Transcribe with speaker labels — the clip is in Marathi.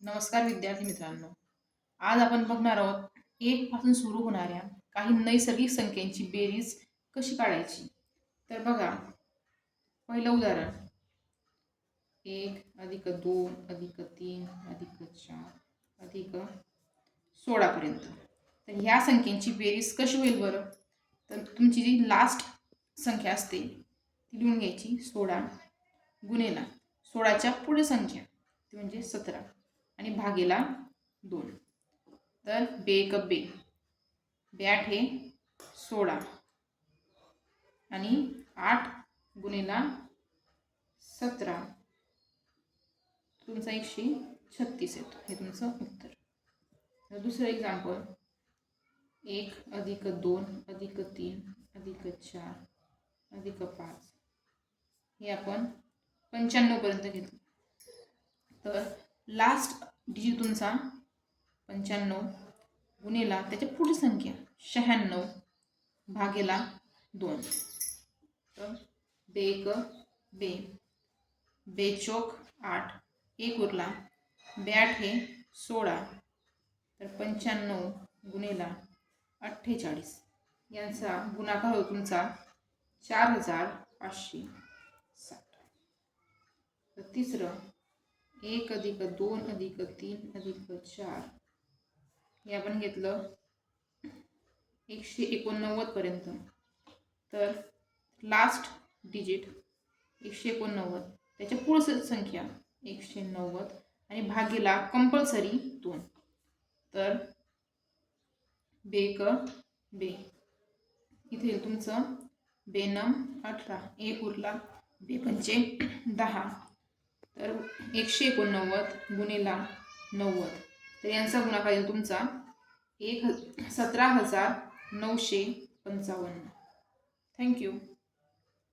Speaker 1: नमस्कार विद्यार्थी मित्रांनो. आज आपण बघणार आहोत एक पासून सुरू होणाऱ्या काही नैसर्गिक संख्यांची बेरीज कशी काढायची. तर बघा, पहिलं उदाहरण 1 + 2 + 3 + 4 + 16 पर्यंत. तर ह्या संख्यांची बेरीज कशी होईल बरं? तर तुमची जी लास्ट संख्या असते ती लिहून घ्यायची. 16 गुणेला 16च्या पुढे संख्या ती म्हणजे 17 आणि भागेला 2. तर बेक बे, 8 16 आणि 8 गुणेला 17 तुमचा 136 येतो. हे तुमचं उत्तर. तर दुसरं एक्झाम्पल 1 + 2 + 3 + 4 + 5 हे आपण 95 पर्यंत घेतलं. तर लास्ट डिजिट तुमचा 95 गुणेला त्याच्या पुढची संख्या 96 भागेला 2. तर बेक बे, बेचोक 8 1 उरला, 8 16 तर 95 गुणेला 48 यांचा गुणाकार होतो तुमचा 4560. तर तिसरं 1 + 2 + 3 + 4 हे आपण घेतलं 189 पर्यंत. तर लास्ट डिजिट 189 त्याच्या पुढची संख्या 190 आणि भागीला कंपल्सरी 2. तर बेक बे, इथे तुमचं बेनम 18 1 उरला, बेपंचे 10 तर 189 गुणेला 90 तर यांचा गुणाकार येईल तुमचा 1,17,955. थँक्यू.